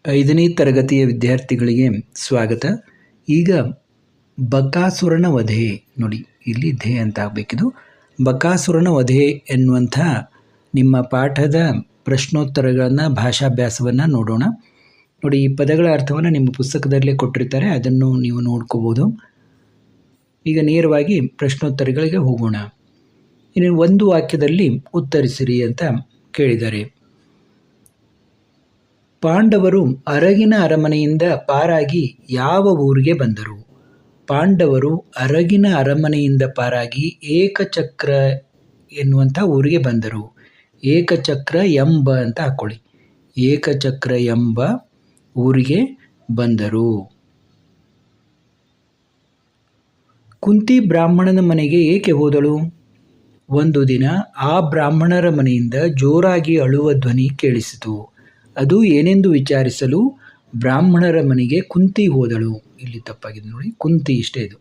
5ನೇ ತರಗತಿಯ ವಿದ್ಯಾರ್ಥಿಗಳಿಗೆ ಸ್ವಾಗತ. ಈಗ ಬಕಾಸುರನ ವಧೆ ನೋಡಿ, ಇಲ್ಲಿ ಧೆ ಅಂತ ಆಗಬೇಕಿದು. ಬಕಾಸುರನ ವಧೆ ಎನ್ನುವಂಥ ನಿಮ್ಮ ಪಾಠದ ಪ್ರಶ್ನೋತ್ತರಗಳನ್ನು ಭಾಷಾಭ್ಯಾಸವನ್ನು ನೋಡೋಣ. ನೋಡಿ, ಈ ಪದಗಳ ಅರ್ಥವನ್ನು ನಿಮ್ಮ ಪುಸ್ತಕದಲ್ಲೇ ಕೊಟ್ಟಿರ್ತಾರೆ, ಅದನ್ನು ನೀವು ನೋಡ್ಕೋಬೋದು. ಈಗ ನೇರವಾಗಿ ಪ್ರಶ್ನೋತ್ತರಗಳಿಗೆ ಹೋಗೋಣ. ಇನ್ನು ಒಂದು ವಾಕ್ಯದಲ್ಲಿ ಉತ್ತರಿಸಿರಿ ಅಂತ ಕೇಳಿದ್ದಾರೆ. ಪಾಂಡವರು ಅರಗಿನ ಅರಮನೆಯಿಂದ ಪಾರಾಗಿ ಯಾವ ಊರಿಗೆ ಬಂದರು? ಪಾಂಡವರು ಅರಗಿನ ಅರಮನೆಯಿಂದ ಪಾರಾಗಿ ಏಕಚಕ್ರ ಎನ್ನುವಂಥ ಊರಿಗೆ ಬಂದರು. ಏಕಚಕ್ರ ಎಂಬ ಅಂತ ಹಾಕ್ಕೊಳ್ಳಿ. ಏಕಚಕ್ರ ಎಂಬ ಊರಿಗೆ ಬಂದರು. ಕುಂತಿ ಬ್ರಾಹ್ಮಣನ ಮನೆಗೆ ಏಕೆ ಹೋದಳು? ಒಂದು ದಿನ ಆ ಬ್ರಾಹ್ಮಣರ ಮನೆಯಿಂದ ಜೋರಾಗಿ ಅಳುವ ಧ್ವನಿ ಕೇಳಿಸಿತು. ಅದು ಏನೆಂದು ವಿಚಾರಿಸಲು ಬ್ರಾಹ್ಮಣರ ಮನೆಗೆ ಕುಂತಿ ಹೋದಳು. ಇಲ್ಲಿ ತಪ್ಪಾಗಿದೆ ನೋಡಿ, ಕುಂತಿ ಇಷ್ಟೇ ಇದು.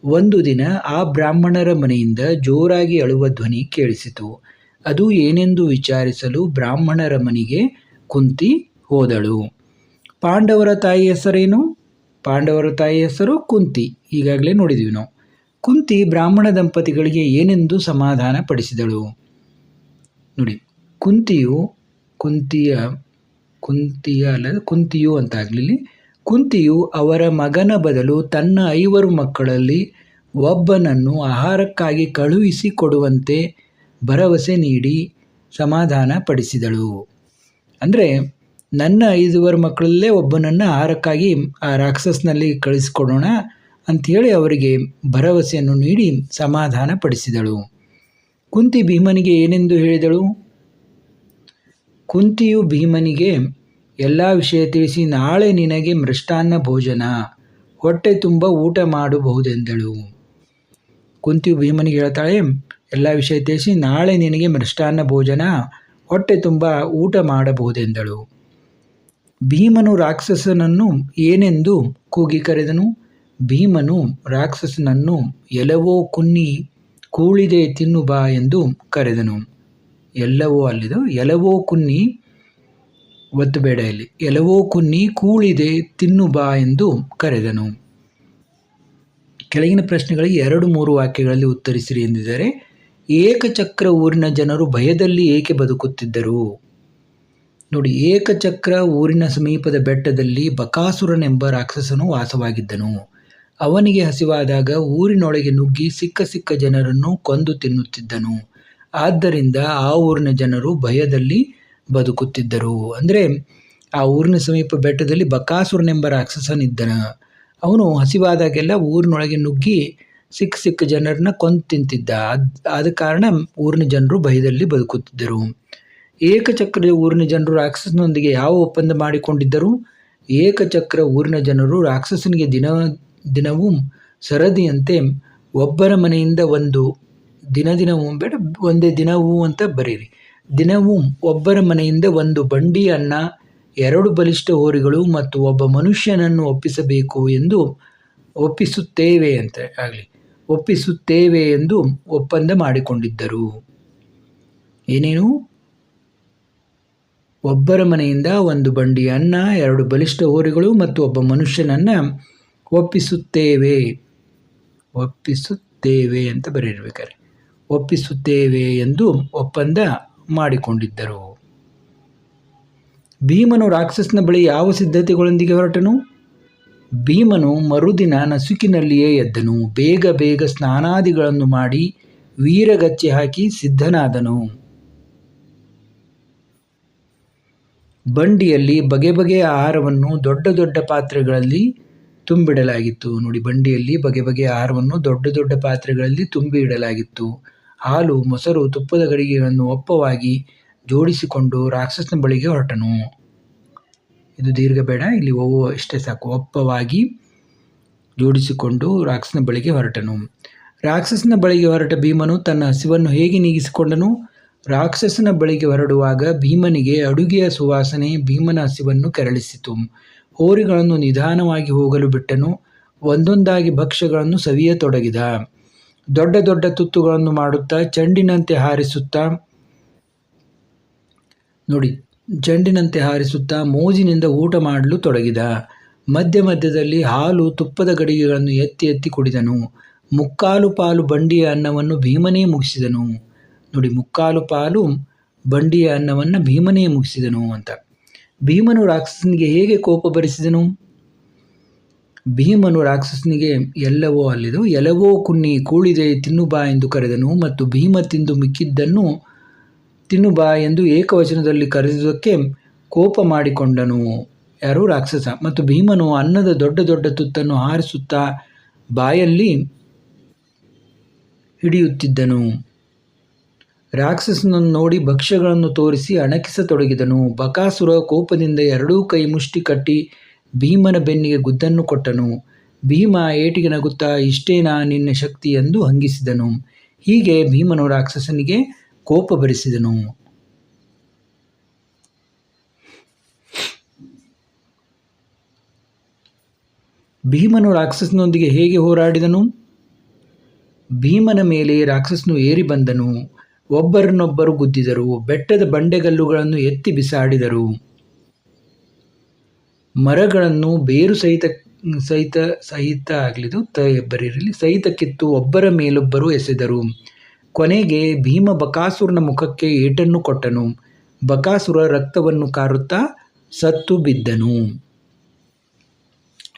ಒಂದು ದಿನ ಆ ಬ್ರಾಹ್ಮಣರ ಮನೆಯಿಂದ ಜೋರಾಗಿ ಅಳುವ ಧ್ವನಿ ಕೇಳಿಸಿತು. ಅದು ಏನೆಂದು ವಿಚಾರಿಸಲು ಬ್ರಾಹ್ಮಣರ ಮನೆಗೆ ಕುಂತಿ ಹೋದಳು. ಪಾಂಡವರ ತಾಯಿ ಹೆಸರೇನು? ಪಾಂಡವರ ತಾಯಿ ಹೆಸರು ಕುಂತಿ. ಈಗಾಗಲೇ ನೋಡಿದ್ವಿ ನಾವು. ಕುಂತಿ ಬ್ರಾಹ್ಮಣ ದಂಪತಿಗಳಿಗೆ ಏನೆಂದು ಸಮಾಧಾನ ಪಡಿಸಿದಳು? ನೋಡಿ, ಕುಂತಿಯು ಅಂತ ಆಗಲಿ. ಕುಂತಿಯು ಅವರ ಮಗನ ಬದಲು ತನ್ನ 5 ಮಕ್ಕಳಲ್ಲಿ ಒಬ್ಬನನ್ನು ಆಹಾರಕ್ಕಾಗಿ ಕಳುಹಿಸಿ ಕೊಡುವಂತೆ ಭರವಸೆ ನೀಡಿ ಸಮಾಧಾನ ಪಡಿಸಿದಳು. ಅಂದರೆ ನನ್ನ 5 ಮಕ್ಕಳಲ್ಲೇ ಒಬ್ಬನನ್ನು ಆಹಾರಕ್ಕಾಗಿ ಆ ರಾಕ್ಷಸನಲ್ಲಿ ಕಳಿಸಿಕೊಡೋಣ ಅಂಥೇಳಿ ಅವರಿಗೆ ಭರವಸೆಯನ್ನು ನೀಡಿ ಸಮಾಧಾನ ಪಡಿಸಿದಳು. ಕುಂತಿ ಭೀಮನಿಗೆ ಏನೆಂದು ಹೇಳಿದಳು? ಕುಂತಿಯು ಭೀಮನಿಗೆ ಎಲ್ಲ ವಿಷಯ ತಿಳಿಸಿ ನಾಳೆ ನಿನಗೆ ಮೃಷ್ಟಾನ್ನ ಭೋಜನ, ಹೊಟ್ಟೆ ತುಂಬ ಊಟ ಮಾಡಬಹುದೆಂದಳು. ಕುಂತಿಯು ಭೀಮನಿಗೆ ಹೇಳ್ತಾಳೆ, ಎಲ್ಲ ವಿಷಯ ತಿಳಿಸಿ ನಾಳೆ ನಿನಗೆ ಮೃಷ್ಟಾನ್ನ ಭೋಜನ, ಹೊಟ್ಟೆ ತುಂಬ ಊಟ ಮಾಡಬಹುದೆಂದಳು. ಭೀಮನು ರಾಕ್ಷಸನನ್ನು ಏನೆಂದು ಕೂಗಿ ಕರೆದನು? ಭೀಮನು ರಾಕ್ಷಸನನ್ನು ಎಲವೋ ಕುನ್ನಿ ಕೂಳಿದೆ ತಿನ್ನು ಬಾ ಎಂದು ಕರೆದನು. ಎಲ್ಲವೋ ಅಲ್ಲಿದು, ಎಲವೋ ಕುನ್ನಿ ಒತ್ತು ಬೇಡ ಇಲ್ಲಿ, ಎಲವೋ ಕುನ್ನಿ ಕೂಳಿದೆ ತಿನ್ನು ಬಾ ಎಂದು ಕರೆದನು. ಕೆಳಗಿನ ಪ್ರಶ್ನೆಗಳಿಗೆ 2-3 ವಾಕ್ಯಗಳಲ್ಲಿ ಉತ್ತರಿಸಿರಿ ಎಂದಿದ್ದಾರೆ. ಏಕಚಕ್ರ ಊರಿನ ಜನರು ಭಯದಲ್ಲಿ ಏಕೆ ಬದುಕುತ್ತಿದ್ದರು? ನೋಡಿ, ಏಕಚಕ್ರ ಊರಿನ ಸಮೀಪದ ಬೆಟ್ಟದಲ್ಲಿ ಬಕಾಸುರನೆಂಬ ರಾಕ್ಷಸನು ವಾಸವಾಗಿದ್ದನು. ಅವನಿಗೆ ಹಸಿವಾದಾಗ ಊರಿನೊಳಗೆ ನುಗ್ಗಿ ಸಿಕ್ಕ ಜನರನ್ನು ಕೊಂದು ತಿನ್ನುತ್ತಿದ್ದನು. ಆದ್ದರಿಂದ ಆ ಊರಿನ ಜನರು ಭಯದಲ್ಲಿ ಬದುಕುತ್ತಿದ್ದರು. ಅಂದರೆ ಆ ಊರಿನ ಸಮೀಪ ಬೆಟ್ಟದಲ್ಲಿ ಬಕಾಸುರನೆಂಬ ರಾಕ್ಷಸನಿದ್ದನ. ಅವನು ಹಸಿವಾದಾಗೆಲ್ಲ ಊರಿನೊಳಗೆ ನುಗ್ಗಿ ಸಿಕ್ಕ ಜನರನ್ನ ಕೊಂದು ತಿಂತಿದ್ದ. ಆದ ಕಾರಣ ಊರಿನ ಜನರು ಭಯದಲ್ಲಿ ಬದುಕುತ್ತಿದ್ದರು. ಏಕಚಕ್ರದ ಊರಿನ ಜನರು ರಾಕ್ಷಸನೊಂದಿಗೆ ಯಾವ ಒಪ್ಪಂದ ಮಾಡಿಕೊಂಡಿದ್ದರು? ಏಕಚಕ್ರ ಊರಿನ ಜನರು ರಾಕ್ಷಸನಿಗೆ ದಿನವೂ ಸರದಿಯಂತೆ ಒಬ್ಬರ ಮನೆಯಿಂದ ದಿನವೂ ಬೇಡ, ಒಂದೇ ದಿನವೂ ಅಂತ ಬರೀರಿ. ದಿನವೂ ಒಬ್ಬರ ಮನೆಯಿಂದ 1 ಬಂಡಿ ಅನ್ನ, 2 ಬಲಿಷ್ಠ ಹೋರಿಗಳು ಮತ್ತು ಒಬ್ಬ ಮನುಷ್ಯನನ್ನು ಒಪ್ಪಿಸುತ್ತೇವೆ ಎಂದು ಒಪ್ಪಂದ ಮಾಡಿಕೊಂಡಿದ್ದರು. ಏನೇನು? ಒಬ್ಬರ ಮನೆಯಿಂದ 1 ಬಂಡಿ ಅನ್ನ, 2 ಬಲಿಷ್ಠ ಹೋರಿಗಳು ಮತ್ತು ಒಬ್ಬ ಮನುಷ್ಯನನ್ನು ಒಪ್ಪಿಸುತ್ತೇವೆ ಅಂತ ಬರೆಯಿರ್ಬೇಕಾರೆ, ಒಪ್ಪಿಸುತ್ತೇವೆ ಎಂದು ಒಪ್ಪಂದ ಮಾಡಿಕೊಂಡಿದ್ದರು. ಭೀಮನು ರಾಕ್ಷಸನ ಬಳಿ ಯಾವ ಸಿದ್ಧತೆಗಳೊಂದಿಗೆ ಹೊರಟನು? ಭೀಮನು ಮರುದಿನ ನಸುಕಿನಲ್ಲಿಯೇ ಎದ್ದನು. ಬೇಗ ಸ್ನಾನಾದಿಗಳನ್ನು ಮಾಡಿ ವೀರಗಚ್ಚೆ ಹಾಕಿ ಸಿದ್ಧನಾದನು. ಬಂಡಿಯಲ್ಲಿ ಬಗೆಯ ಆಹಾರವನ್ನು ದೊಡ್ಡ ಪಾತ್ರೆಗಳಲ್ಲಿ ತುಂಬಿಡಲಾಗಿತ್ತು. ನೋಡಿ, ಬಂಡಿಯಲ್ಲಿ ಬಗೆಯ ಆಹಾರವನ್ನು ದೊಡ್ಡ ಪಾತ್ರೆಗಳಲ್ಲಿ ತುಂಬಿ ಇಡಲಾಗಿತ್ತು. ಹಾಲು, ಮೊಸರು, ತುಪ್ಪದ ಗಡಿಗೆಗಳನ್ನು ಒಪ್ಪವಾಗಿ ಜೋಡಿಸಿಕೊಂಡು ರಾಕ್ಷಸನ ಬಳಿಗೆ ಹೊರಟನು. ಇದು ದೀರ್ಘ ಬೇಡ, ಇಲ್ಲಿ ಇಷ್ಟೇ ಸಾಕು. ಒಪ್ಪವಾಗಿ ಜೋಡಿಸಿಕೊಂಡು ರಾಕ್ಷಸನ ಬಳಿಗೆ ಹೊರಟನು. ರಾಕ್ಷಸನ ಬಳಿಗೆ ಹೊರಟ ಭೀಮನು ತನ್ನ ಹಸಿವನ್ನು ಹೇಗೆ ನೀಗಿಸಿಕೊಂಡನು? ರಾಕ್ಷಸನ ಬಳಿಗೆ ಹೊರಡುವಾಗ ಭೀಮನಿಗೆ ಅಡುಗೆಯ ಸುವಾಸನೆ ಭೀಮನ ಹಸಿವನ್ನು ಕೆರಳಿಸಿತು. ಹೋರಿಗಳನ್ನು ನಿಧಾನವಾಗಿ ಹೋಗಲು ಬಿಟ್ಟನು. ಒಂದೊಂದಾಗಿ ಭಕ್ಷ್ಯಗಳನ್ನು ಸವಿಯತೊಡಗಿದ. ದೊಡ್ಡ ತುತ್ತುಗಳನ್ನು ಮಾಡುತ್ತಾ ಚೆಂಡಿನಂತೆ ಹಾರಿಸುತ್ತಾ ನೋಡಿ ಚೆಂಡಿನಂತೆ ಹಾರಿಸುತ್ತಾ ಮೋಜಿನಿಂದ ಊಟ ಮಾಡಲು ತೊಡಗಿದ. ಮಧ್ಯ ಮಧ್ಯದಲ್ಲಿ ಹಾಲು ತುಪ್ಪದ ಗಡಿಗೆಗಳನ್ನು ಎತ್ತಿ ಎತ್ತಿ ಕುಡಿದನು. ಮುಕ್ಕಾಲು ಪಾಲು ಬಂಡಿಯ ಅನ್ನವನ್ನು ಭೀಮನೇ ಮುಗಿಸಿದನು. ನೋಡಿ, ಮುಕ್ಕಾಲು ಪಾಲು ಬಂಡಿಯ ಅನ್ನವನ್ನು ಭೀಮನೇ ಮುಗಿಸಿದನು ಅಂತ. ಭೀಮನು ರಾಕ್ಷಸನಿಗೆ ಹೇಗೆ ಕೋಪ ಭರಿಸಿದನು? ಭೀಮನು ರಾಕ್ಷಸನಿಗೆ ಎಲ್ಲವೋ ಅಲ್ಲಿದು ಎಲವೋ ಕುನ್ನಿ ಕೂಳಿದೆ ತಿನ್ನು ಬಾ ಎಂದು ಕರೆದನು. ಮತ್ತು ಭೀಮ ತಿಂದು ಮಿಕ್ಕಿದ್ದನ್ನು ತಿನ್ನು ಬಾ ಎಂದು ಏಕವಚನದಲ್ಲಿ ಕರೆದುದಕ್ಕೆ ಕೋಪ ಮಾಡಿಕೊಂಡನು. ಯಾರು? ರಾಕ್ಷಸ. ಮತ್ತು ಭೀಮನು ಅನ್ನದ ದೊಡ್ಡ ದೊಡ್ಡ ತುತ್ತನ್ನು ಹಾರಿಸುತ್ತಾ ಬಾಯಲ್ಲಿ ಹಿಡಿಯುತ್ತಿದ್ದನು. ರಾಕ್ಷಸನನ್ನು ನೋಡಿ ಭಕ್ಷ್ಯಗಳನ್ನು ತೋರಿಸಿ ಅಣಕಿಸತೊಡಗಿದನು. ಬಕಾಸುರ ಕೋಪದಿಂದ ಎರಡೂ ಕೈ ಮುಷ್ಟಿ ಕಟ್ಟಿ ಭೀಮನ ಬೆನ್ನಿಗೆ ಗುದ್ದನ್ನು ಕೊಟ್ಟನು. ಭೀಮ ಏಟಿಗೆ ನಗುತ್ತಾ ಇಷ್ಟೇನಾ ನಿನ್ನ ಶಕ್ತಿ ಎಂದು ಹಂಗಿಸಿದನು. ಹೀಗೆ ಭೀಮನು ರಾಕ್ಷಸನಿಗೆ ಕೋಪ ಭರಿಸಿದನು. ಭೀಮನು ರಾಕ್ಷಸನೊಂದಿಗೆ ಹೇಗೆ ಹೋರಾಡಿದನು? ಭೀಮನ ಮೇಲೆ ರಾಕ್ಷಸನು ಏರಿ ಬಂದನು. ಒಬ್ಬರನ್ನೊಬ್ಬರು ಗುದ್ದಿದರು. ಬೆಟ್ಟದ ಬಂಡೆಗಲ್ಲುಗಳನ್ನು ಎತ್ತಿ ಬಿಸಾಡಿದರು. ಮರಗಳನ್ನು ಬೇರು ಸಹಿತ ಕಿತ್ತು ಒಬ್ಬರ ಮೇಲೊಬ್ಬರು ಎಸೆದರು. ಕೊನೆಗೆ ಭೀಮ ಬಕಾಸುರನ ಮುಖಕ್ಕೆ ಏಟನ್ನು ಕೊಟ್ಟನು. ಬಕಾಸುರ ರಕ್ತವನ್ನು ಕಾರುತ್ತಾ ಸತ್ತು ಬಿದ್ದನು.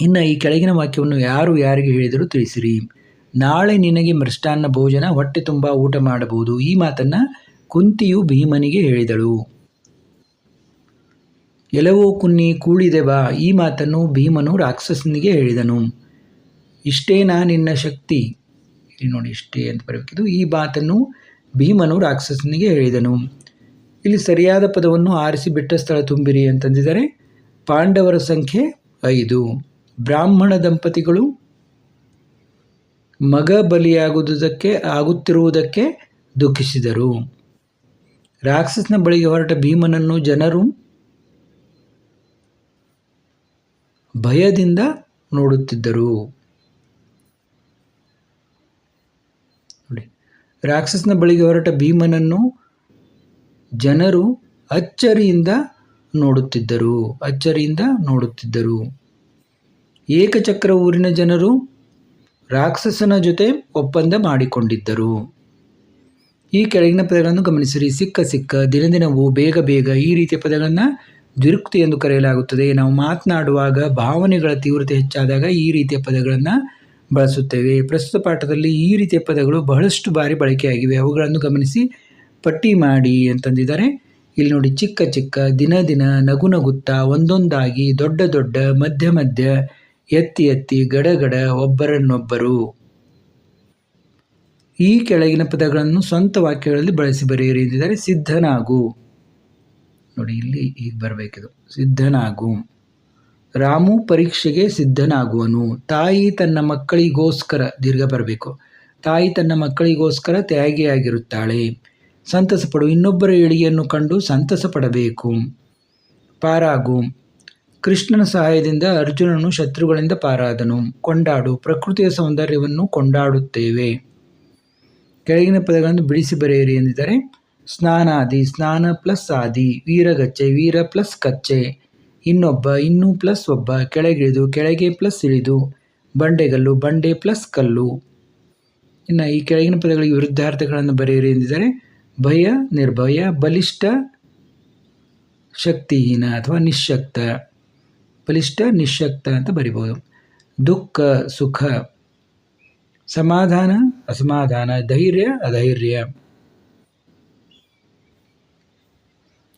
ಇನ್ನು ಈ ಕೆಳಗಿನ ವಾಕ್ಯವನ್ನು ಯಾರು ಯಾರಿಗೆ ಹೇಳಿದರೂ ತಿಳಿಸಿರಿ. ನಾಳೆ ನಿನಗೆ ಮೃಷ್ಟಾನ್ನ ಭೋಜನ, ಹೊಟ್ಟೆ ತುಂಬ ಊಟ ಮಾಡಬಹುದು. ಈ ಮಾತನ್ನು ಕುಂತಿಯು ಭೀಮನಿಗೆ ಹೇಳಿದಳು. ಎಲವೋ ಕುನ್ನಿ ಕೂಳಿದೆ ಬಾ, ಈ ಮಾತನ್ನು ಭೀಮನು ರಾಕ್ಷಸನಿಗೆ ಹೇಳಿದನು. ಇಷ್ಟೇನಾ ನಿನ್ನ ಶಕ್ತಿ? ಇಲ್ಲಿ ನೋಡಿ, ಇಷ್ಟೇ ಅಂತ ಬರಬೇಕಿದು. ಈ ಮಾತನ್ನು ಭೀಮನು ರಾಕ್ಷಸನಿಗೆ ಹೇಳಿದನು. ಇಲ್ಲಿ ಸರಿಯಾದ ಪದವನ್ನು ಆರಿಸಿ ಬಿಟ್ಟ ಸ್ಥಳ ತುಂಬಿರಿ ಅಂತಂದಿದ್ದಾರೆ. ಪಾಂಡವರ ಸಂಖ್ಯೆ 5. ಬ್ರಾಹ್ಮಣ ದಂಪತಿಗಳು ಮಗ ಆಗುತ್ತಿರುವುದಕ್ಕೆ ದುಃಖಿಸಿದರು. ರಾಕ್ಷಸನ ಬಳಿಗೆ ಹೊರಟ ಭೀಮನನ್ನು ಜನರು ಭಯದಿಂದ ನೋಡುತ್ತಿದ್ದರು. ರಾಕ್ಷಸನ ಬಳಿಗೆ ಹೊರಟ ಭೀಮನನ್ನು ಜನರು ಅಚ್ಚರಿಯಿಂದ ನೋಡುತ್ತಿದ್ದರು. ಏಕಚಕ್ರ ಊರಿನ ಜನರು ರಾಕ್ಷಸನ ಜೊತೆ ಒಪ್ಪಂದ ಮಾಡಿಕೊಂಡಿದ್ದರು. ಈ ಕೆಳಗಿನ ಪದಗಳನ್ನು ಗಮನಿಸಿರಿ. ಸಿಕ್ಕ, ದಿನದಿನವೂ, ಬೇಗ, ಈ ರೀತಿಯ ಪದಗಳನ್ನು ದ್ವಿರುಕ್ತಿ ಎಂದು ಕರೆಯಲಾಗುತ್ತದೆ. ನಾವು ಮಾತನಾಡುವಾಗ ಭಾವನೆಗಳ ತೀವ್ರತೆ ಹೆಚ್ಚಾದಾಗ ಈ ರೀತಿಯ ಪದಗಳನ್ನು ಬಳಸುತ್ತೇವೆ. ಪ್ರಸ್ತುತ ಪಾಠದಲ್ಲಿ ಈ ರೀತಿಯ ಪದಗಳು ಬಹಳಷ್ಟು ಬಾರಿ ಬಳಕೆಯಾಗಿವೆ. ಅವುಗಳನ್ನು ಗಮನಿಸಿ ಪಟ್ಟಿ ಮಾಡಿ ಅಂತಂದಿದ್ದಾರೆ. ಇಲ್ಲಿ ನೋಡಿ, ಚಿಕ್ಕ, ದಿನ, ನಗುತ್ತಾ, ಒಂದೊಂದಾಗಿ, ದೊಡ್ಡ, ಮಧ್ಯ, ಎತ್ತಿ, ಗಡ, ಒಬ್ಬರನ್ನೊಬ್ಬರು. ಈ ಕೆಳಗಿನ ಪದಗಳನ್ನು ಸ್ವಂತ ವಾಕ್ಯಗಳಲ್ಲಿ ಬಳಸಿ ಬರೆಯಿರಿ ಎಂದಿದ್ದಾರೆ. ಸಿದ್ಧನಾಗು. ನೋಡಿ, ಇಲ್ಲಿ ಹೀಗೆ ಬರಬೇಕಿದು. ಸಿದ್ಧನಾಗು. ರಾಮು ಪರೀಕ್ಷೆಗೆ ಸಿದ್ಧನಾಗುವನು. ತಾಯಿ ತನ್ನ ಮಕ್ಕಳಿಗೋಸ್ಕರ ದೀರ್ಘ ಬರಬೇಕು. ತಾಯಿ ತನ್ನ ಮಕ್ಕಳಿಗೋಸ್ಕರ ತ್ಯಾಗಿಯಾಗಿರುತ್ತಾಳೆ. ಸಂತಸ ಪಡು. ಇನ್ನೊಬ್ಬರ ಏಳಿಗೆಯನ್ನು ಕಂಡು ಸಂತಸ ಪಡಬೇಕು. ಪಾರಾಗು. ಕೃಷ್ಣನ ಸಹಾಯದಿಂದ ಅರ್ಜುನನು ಶತ್ರುಗಳಿಂದ ಪಾರಾದನು. ಕೊಂಡಾಡು. ಪ್ರಕೃತಿಯ ಸೌಂದರ್ಯವನ್ನು ಕೊಂಡಾಡುತ್ತೇವೆ. ಕೆಳಗಿನ ಪದಗಳನ್ನು ಬಿಡಿಸಿ ಬರೆಯಿರಿ ಎಂದಿದ್ದಾರೆ. ಸ್ನಾನಾದಿ, ಸ್ನಾನ ಪ್ಲಸ್ ಆದಿ. ವೀರಗಚ್ಚೆ, ವೀರ ಪ್ಲಸ್ ಕಚ್ಚೆ. ಇನ್ನೊಬ್ಬ, ಇನ್ನೂ ಪ್ಲಸ್ ಒಬ್ಬ. ಕೆಳಗಿಳಿದು, ಕೆಳಗೆ ಪ್ಲಸ್ ಇಳಿದು. ಬಂಡೆಗಲ್ಲು, ಬಂಡೆ ಪ್ಲಸ್ ಕಲ್ಲು. ಇನ್ನು ಈ ಕೆಳಗಿನ ಪದಗಳಿಗೆ ವಿರುದ್ಧಾರ್ಥಗಳನ್ನು ಬರೆಯಿರಿ ಎಂದಿದ್ದಾರೆ. ಭಯ, ನಿರ್ಭಯ. ಬಲಿಷ್ಠ, ಶಕ್ತಿಹೀನ ಅಥವಾ ನಿಶ್ಶಕ್ತ. ಬಲಿಷ್ಠ, ನಿಶ್ಶಕ್ತ ಅಂತ ಬರಿಬೋದು. ದುಃಖ, ಸುಖ. ಸಮಾಧಾನ, ಅಸಮಾಧಾನ. ಧೈರ್ಯ, ಅಧೈರ್ಯ.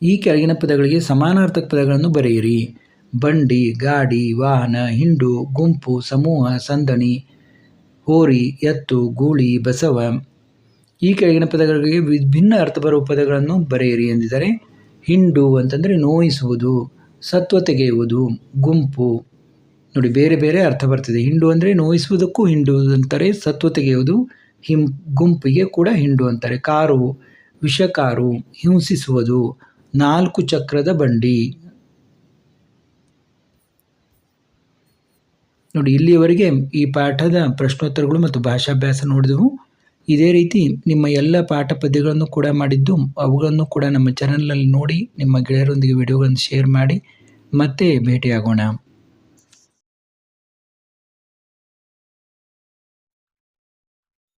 ಈ ಕೆಳಗಿನ ಪದಗಳಿಗೆ ಸಮಾನಾರ್ಥಕ ಪದಗಳನ್ನು ಬರೆಯಿರಿ. ಬಂಡಿ, ಗಾಡಿ, ವಾಹನ. ಹಿಂಡು, ಗುಂಪು, ಸಮೂಹ, ಸಂದಣಿ. ಹೋರಿ, ಎತ್ತು, ಗೂಳಿ, ಬಸವ. ಈ ಕೆಳಗಿನ ಪದಗಳಿಗೆ ವಿಭಿನ್ನ ಅರ್ಥ ಬರುವ ಪದಗಳನ್ನು ಬರೆಯಿರಿ ಎಂದಿದ್ದಾರೆ. ಹಿಂಡು ಅಂತಂದರೆ ನೋಯಿಸುವುದು, ಸತ್ವ ತೆಗೆಯುವುದು. ಗುಂಪು, ನೋಡಿ ಬೇರೆ ಬೇರೆ ಅರ್ಥ ಬರ್ತದೆ. ಹಿಂಡು ಅಂದರೆ ನೋಯಿಸುವುದಕ್ಕೂ ಹಿಂಡು ಅಂತಾರೆ, ಸತ್ವ ತೆಗೆಯುವುದು. ಗುಂಪಿಗೆ ಕೂಡ ಹಿಂಡು ಅಂತಾರೆ. ಕಾರು, ವಿಷಕಾರು, ಹಿಂಸಿಸುವುದು. 4 ಚಕ್ರದ ಬಂಡಿ. ನೋಡಿ, ಇಲ್ಲಿಯವರೆಗೆ ಈ ಪಾಠದ ಪ್ರಶ್ನೋತ್ತರಗಳು ಮತ್ತು ಭಾಷಾಭ್ಯಾಸ ನೋಡಿದೆವು. ಇದೇ ರೀತಿ ನಿಮ್ಮ ಎಲ್ಲ ಪಾಠ ಪದ್ಯಗಳನ್ನು ಕೂಡ ಮಾಡಿದ್ದು, ಅವುಗಳನ್ನು ಕೂಡ ನಮ್ಮ ಚಾನಲ್ನಲ್ಲಿ ನೋಡಿ ನಿಮ್ಮ ಗೆಳೆಯರೊಂದಿಗೆ ವಿಡಿಯೋಗಳನ್ನು ಶೇರ್ ಮಾಡಿ. ಮತ್ತೆ ಭೇಟಿಯಾಗೋಣ.